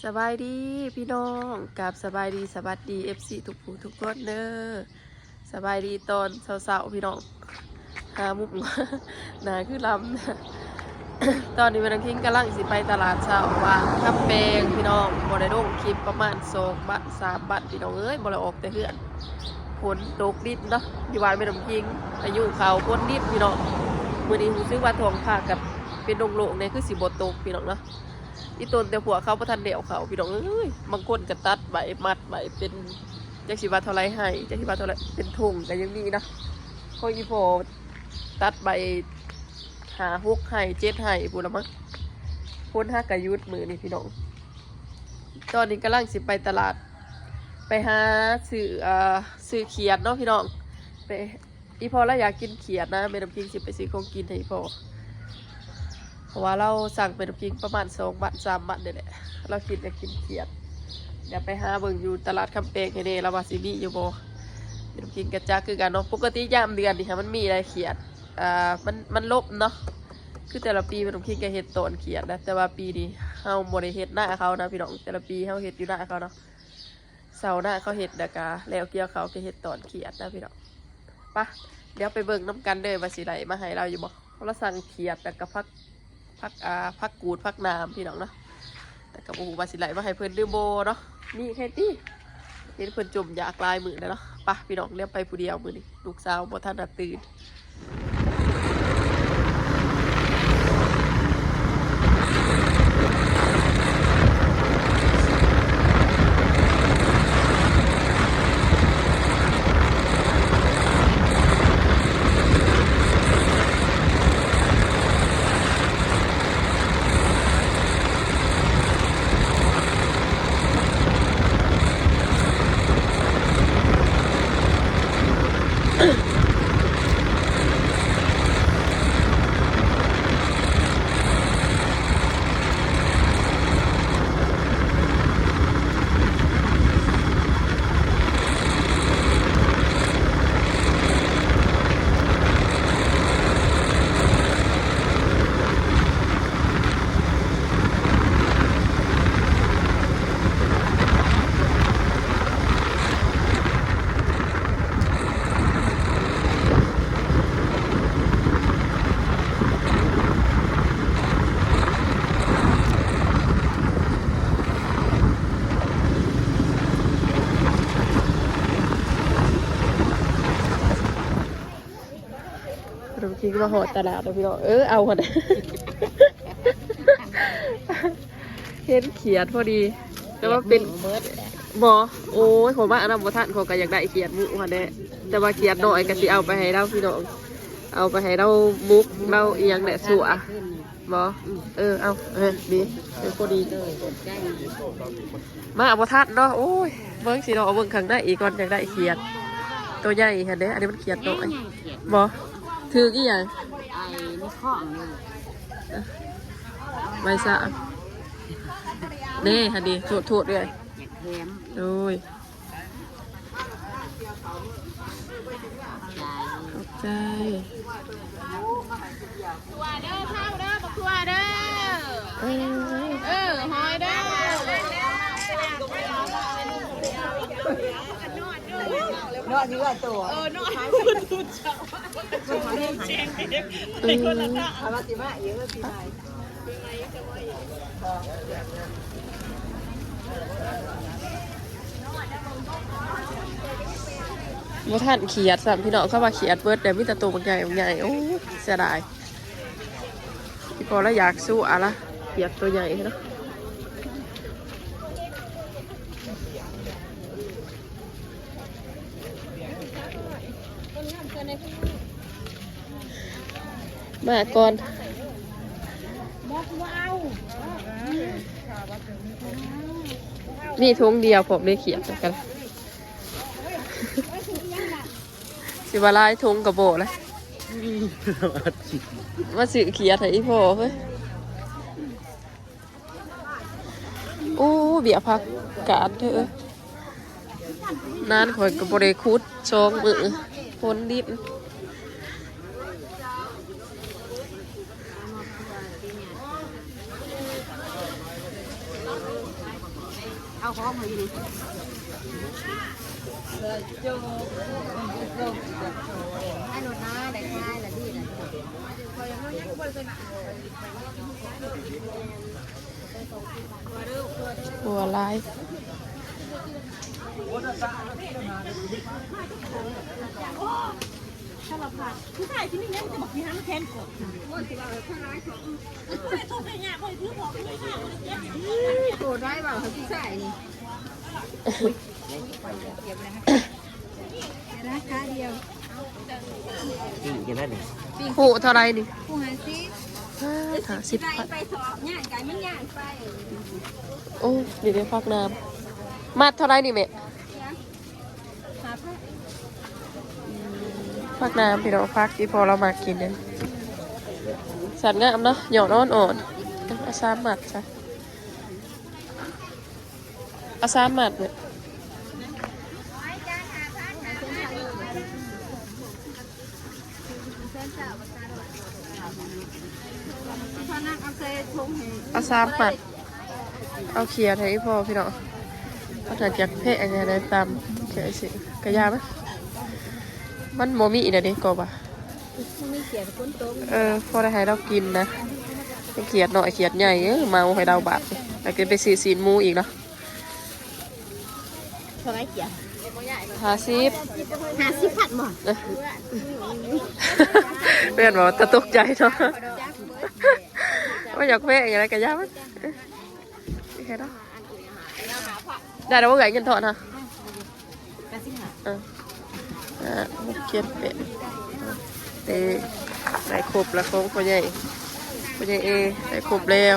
สบายดีพี่น้องกับสบายดีสวัสดีFCทุกผู้ทุกคนเด้อสบายดีตอนเช้าๆพี่น้องหามุกหนาคือลำ ตอนนี้แม่น้องคิงกำลังสิไปตลาดเช้าว่าทับแปลงพี่น้องบ่ได้ลงคลิปประมาณ2 บัตร3 บัตรพี่น้องเอ้ยบ่ได้ออกแต่เฮือนฝนตกดินเนาะอยู่บ้านแม่น้องคิงอายุเขาฝนดินพี่น้องมื้อนี้รู้สึกว่าท้องฟ้ากับเป็นโล่งๆเนี่ยคือสิบ่ตกพี่น้องเนาะอีต้นแต่ผัวเขาประทันเดี่ยวเขาพี่น้องเอ้ยบางคนก็ตัดใบมัดใบเป็นจักสิบาเท่าไรให้จักสิบาเท่าไรเป็นถุงแต่ยังมีนะเขาอีโพตัดใบ5 6ให้7ให้พูดละมั้งพ้น5กะยุดมือนี่พี่น้องตอนนี้กำลังสิไปตลาดไปหาซื้อเขียดเนาะพี่น้องไปอีพอแล้วอยากกินเขียดนะแม่น้ำพิงสิไปซื้อของกินให้อีพอเพราะว่าเราสั่งเป็นพริกประมาณ2 บาท 3 บาทเนี่ยแหละเราคิดจะกินเขียดเดี๋ยวไปหาเบิ่งอยู่ตลาดคำเปงให้เน่เราว่าสิมีอยู่บ่เป็นพริกกระจักคือกันเนาะปกติยามเดือนนี่ค่ะมันมีอะไรเขียดมันลบเนาะคือแต่ละปีมันต้องคิดกับเห็ดต้นเขียดนะแต่ว่าปีนี้เฮาบ่ได้เฮ็ดหน้าเขานะพี่น้องแต่ละปีเฮาเฮ็ดอยู่หน้าเขาเนาะเสาหน้าเขาเฮ็ดแล้วก็แล้วเกี่ยวเขาก็เฮ็ดต้นเขียดนะพี่น้องปะเดี๋ยวไปเบิ่งน้ำกันเด้อว่าสิได้มาให้เราอยู่บ่เราสั่งเขียดแล้วก็พักกูดพักน้ำพี่น้องเนาะแต่กับโอ้โหบาสิไหลมาให้เพื่อนดื้อโบเนาะนี่แค่ที่เห็นเพื่อนจมอยากลายมือเนาะปะพี่น้องเลี้ยงไปผู้เดียวมือนี่ลูกสาวบ่ทันตื่นเราคิดว่าหอดตลาดเลยพี่น้องเอาหมดเห็นเขียดพอดีแต่ว่าเป็นหมอโอ้ยผมว่าอันนั้นบ่ทันเขาก็อยากได้เขียดมุกค่ะเนี่ยแต่ว่าเขียดน้อยก็สิเอาไปให้เราพี่น้องเอาไปให้เรามุกเราเอียงแหละสัวบอเอาดีเป็นพอดีมาเอาบ่ทันเนาะโอ้ยเบิ้งสิเราเอาเบิ้งข้างหน้าอีกก่อนอยากได้เขียดตัวใหญ่ค่ะเนี่ยอันนี้มันเขียดน้อยบอถือกี่อย่างไอ้นี่ข้องเลยใบสะเน่ค่ะดีโทษเลยอยากแถมโอ้ยขอบใจตัวเด้อข้าวเด้อบักตัวเด้อหอยเด้อนอนที่ว่าตัวนอนทุนเช้าเชียงเด็กไอ้คนละท่าเอามาตีมาเยอะตีมาบ่ท่านเขียดสามพี่น้องเข้ามาเขียดเบิร์ดแต่มิตรตัวบางใหญ่บางใหญ่โอ้เสียดายพี่พอแล้วอยากสู้อะไรเขียดตัวใหญ่เนาะมาก่อนนี่ทุ่งเดียวผมได้เขียนกันสิบลายทุ่งกระโบเลยมาสื่อเขียนให้อีพ่อเฮ้ยโอ้เบียพักกาดเถอะนานข่อยกระโบได้คุด2 มือพ้นดิน เอาของมาอยู่นี่ไอ้หนูน้าได้คลายละดีนะ บัวลายโกรธได้เปล่าเขาที่ใส่นี่ราคาเดียว หูเท่าไรนี่ ผู้หาซิ 50 ไปสอบย่างไก่มันย่างไป โอ้เดี๋ยวได้ฟักน้ำมัดเท่าไรนี่แม่ฟักน้ำพี่น้องฟักที่พอเรามากินเนี่ยสัตว์งามเนาะหยอดอ่อนๆเอาซ้ำหมัดจ้ะเอาซ้ำหมัดเนี่ย เอาซ้ำหมัดเอาเขียดให้พอพี่น้องเอาถัดจากเพะอะไรได้ตามเขียสิกระยาไหมมันโมมีอีกนะเด็กกบอ่ะพอได้ให้เรากินนะเขียดหน่อยเขียดใหญ่เมาให้เราบาดแล้วก็ไปซื้อซีนหมูอีกเนาะ เท่าไรเกี่ยว 50 ผัดหมด เพื่อนบอกจะตกใจเนาะว่าอยากเพะอะไรกระยาไหมแค่นั้นได้แล้วว่าไงเงินถอนฮะเขียนเป็ดเตะใส่ครบแล้วของพ่อใหญ่เอใส่ครบแล้ว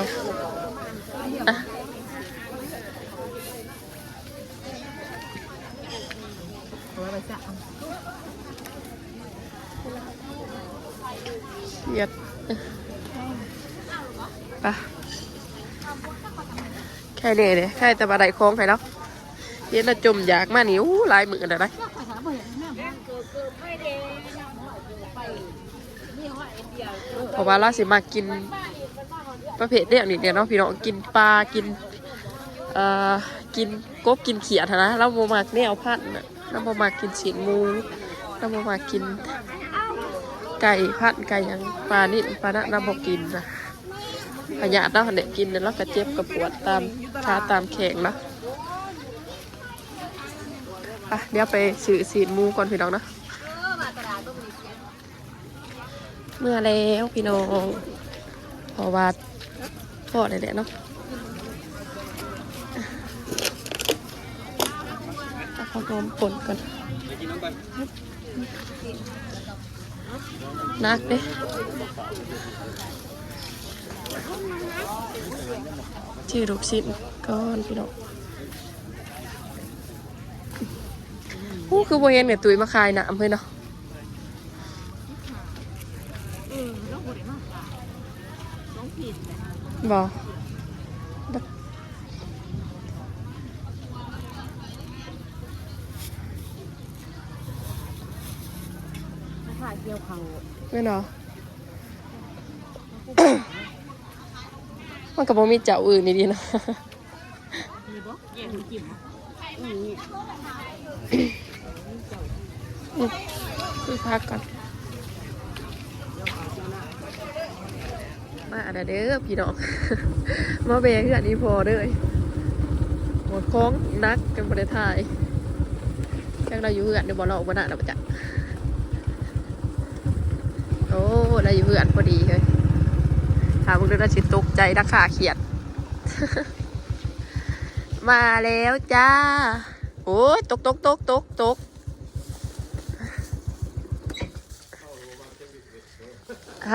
เขียดปะแค่นี้เลยแค่แต่บาดได้คล้องให้แล้วเย็นน่ะจมอยากมานิ้วลายมืออะไรเพราะว่าเราสิมากินประเภทเนี่ยนี่เดี๋ยวเนาะพี่น้องกินปลากินกบกินเขียดนะเราโมมาแนวพันน่ะเราโมมากินฉีกหมูเราโมมากินไก่พันไก่ยังปลานี่ปลาน่ะเราบอกกินนะพยาธิเราเด็กกินแล้วก็เจ็บกระปวดตามขาตามแขงเนาะเดี๋ยวไปซื้อซีนหมูก่อนพี่น้องนะเมื่อแล้วพี่น้องพอว่าพอได้แหละเนาะเอาข้าวหอมป่นกันนักเด้ชื่อลูกชิ้นก้อนพี่น้องคือโบเห็นเนี่ยตุ้ยมาคายน้ำเพื่อนเนาะบ่ไม่เนาะ มันกับโบมีเจ้าอื่นนี่ดีเนาะคือพักก่อนมาอันเด้อพี่น้อง มาเบะคืออันนี้พอเด้อหมดคล้องนักกันบริทายแค่เราอยู่เหือนเดี๋ยวบอลเราออกมาหน้าเราประจักษ์โอ้เราอยู่เหือนพอดีเลยถามพวกเราชิตกใจราคาเขียด มาแล้วจ้าโอ้ยตก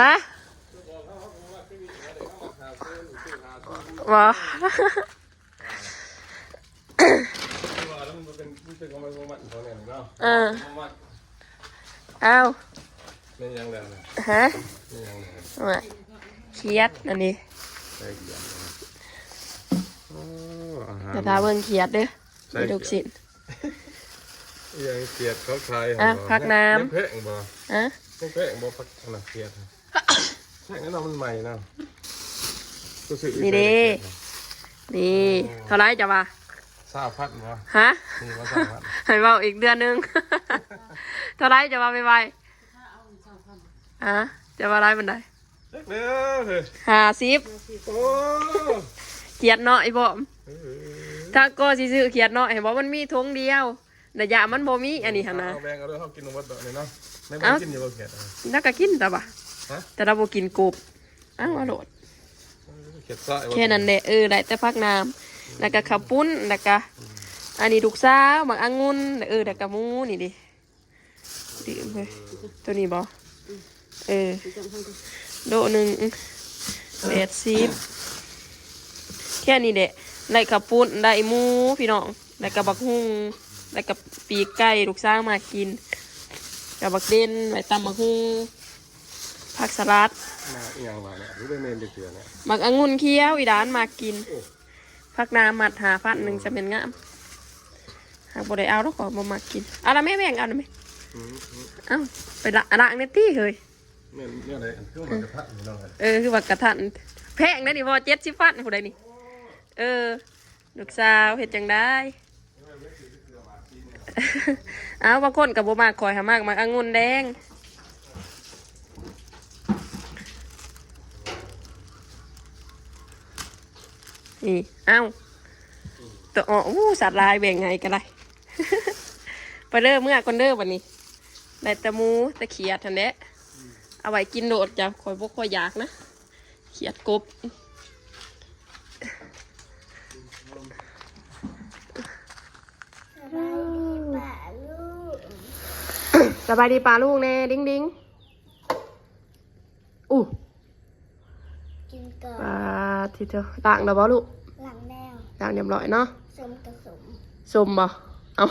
ฮะว้าเอาฮะมาเขียดอันนี้จะทาเบิ่งเขียดเด้อมีลูกศิษย์ยังเขียดเขาใครพักน้ำเพะบ่เพะบ่พักขนาดเขียดใช่งั้นเรามันใหม่นะนี่ดินี่เท่าไรจ้ะวะ 20,000บ่ ฮะ นี่ว่า20,000 ให้เบาอีกเดือนหนึง เท่าไรจะมาไวๆฮะจะมาไรบันได เด้อเฮ้ย 50 โอ้ เขียดเนาะไอ้บ่ถ้าก็สิซื้อเขียดเนาะเห็นบอกมันมีทงเดียวแต่ยามันบ่มีอันนี้หั่นนะ เอาแบงเอาด้วยเฮากินหมดดอกนี่เนาะไม่บ่กินอยู่บ่เขียด นักก็กินแต่บ่ะ ฮะ แต่เราบ่กินกบอ้าวอร่อย เขียดซอย แค่นั้นแหละได้แต่พักน้ำแล้วก็ข้าวปุ้นแล้วก็อันนี้ลูกสาวหมักองุ่นแล้วก็หมูนี่ดิดื่มเลยตัวนี้บ่โดหนึ่ง80แค่นี้แหละได้ข้าวปุ้นได้หมูพี่น้องแล้วก็บักฮุ่งแล้วก็ปีกไก่ลูกสาวมากินกับบักเด่นไว้ตำบักฮุ่งผักสลัด มาอีหยังว่าเนี่ยรู้ได้เมนเดือเนี่ย หมักองุ่นเคี้ยวอีดานมากินพักน้ำมัด1,000จะเป็นงามหากบ่ได้เอาแล้วก็บ่มากินเอาละแม่แบ่งเอาได้ไหมเอาไปละในตี้เฮ้ย เมนเนี่ยอะไรคือมันกระทะนี่เนาะ คือว่ากระทันแพงนะนี่บ่70,000ผู้ใดนี่ลูกสาวเฮ็ดจังได้ เอาบางคนกับบ่มากคอยหามากมักองุ่นแดงนี่เอาตัวสัตว์ลายแบ่งไงกันไร ไปเด้อเมื่อก่อนเด้อวันนี้ได้แต่หมูแต่เขียดทันเด้เอาไว้กินโดดจ้ะคอยบ่ค่อยอยากนะเขียดกบสบายดีป่าลูกแน่ดิ้งดิ้งกินก่อน ป่าที่เธอต่างเด้อบ่ลูก หลังแนว ต่างเรียบร้อยเนาะ สมกับสม สมบ่เอา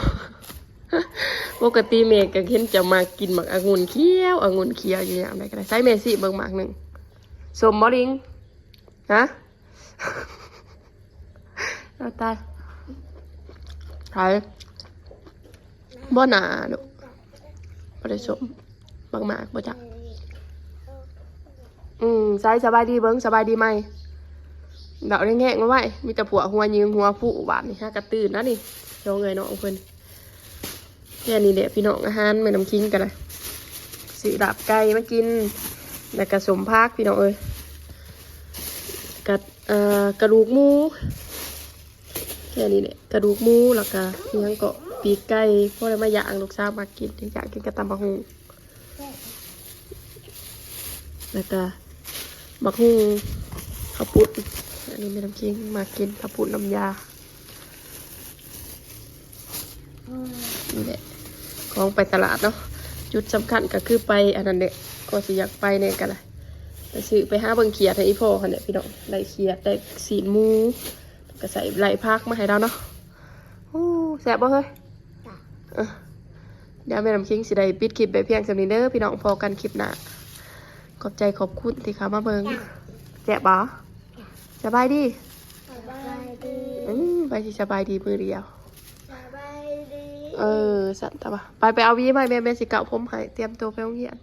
ปกติเมย์ก็เห็นจะมากินหมักองุ่นเขียวองุ่นเขียวอยู่อย่างไรก็ได้ใส่เมสิเบิ่งหมากหนึ่งสมบ่ลิงฮะ เอาตายใช่บ่หนาลูกบ่ได้สมหมากบ่จักใส่สบายดีเบิ่งสบายดีไหมดอกแง่ๆมาไว้มีแต่ผัวหัวยิงหัวผู้บาดนี่ฮะกระตื่นนะนี่โยงเงยน้องเพิ่นแค่นี้แหละพี่น้องอาหารแม่น้ำคิงกันเลยซื้อดาบไก่มากินแล้วก็สมพักพี่น้องกระดูกหมูแค่นี้แหละกระดูกหมูแล้วก็ยังเกาะปีกไก่พวกอะไรมาย่างลูกสาวมากินอยากกินกระตำบักฮุงแล้วก็บักฮุงข้าวปุ้นอันนี้แม่น้ำคิงมากินข้าวปุ้นน้ำยานี่แหละของไปตลาดเนาะจุดสำคัญก็คือไปอันนั้นเนี่ยก็สิอยากไปเนี่ยกันเลยไปซื้อไปหาเบิ่งเขียดให้อีพ่อค่ะเนี่ยพี่น้องได้เขียดได้สีนหมูก็ใส่ไหลพักมาให้เราเนาะโอ้แซ่บบ่เฮ้ยเดี๋ยวแม่น้ำคิงสิได้ปิดคลิปไปเพียงสำนี้เด้อพี่น้องพอกันคลิปหน้าขอบใจขอบคุณที่เข้ามาเบิ่งแซ่บบ่สบายดี สบายดี ไปสิสบายดีมือเดียว สบายดี สันตะบ่ะไปเอาวีมาแม่สิเก่าผมให้เตรียมตัวไปโรงเรียน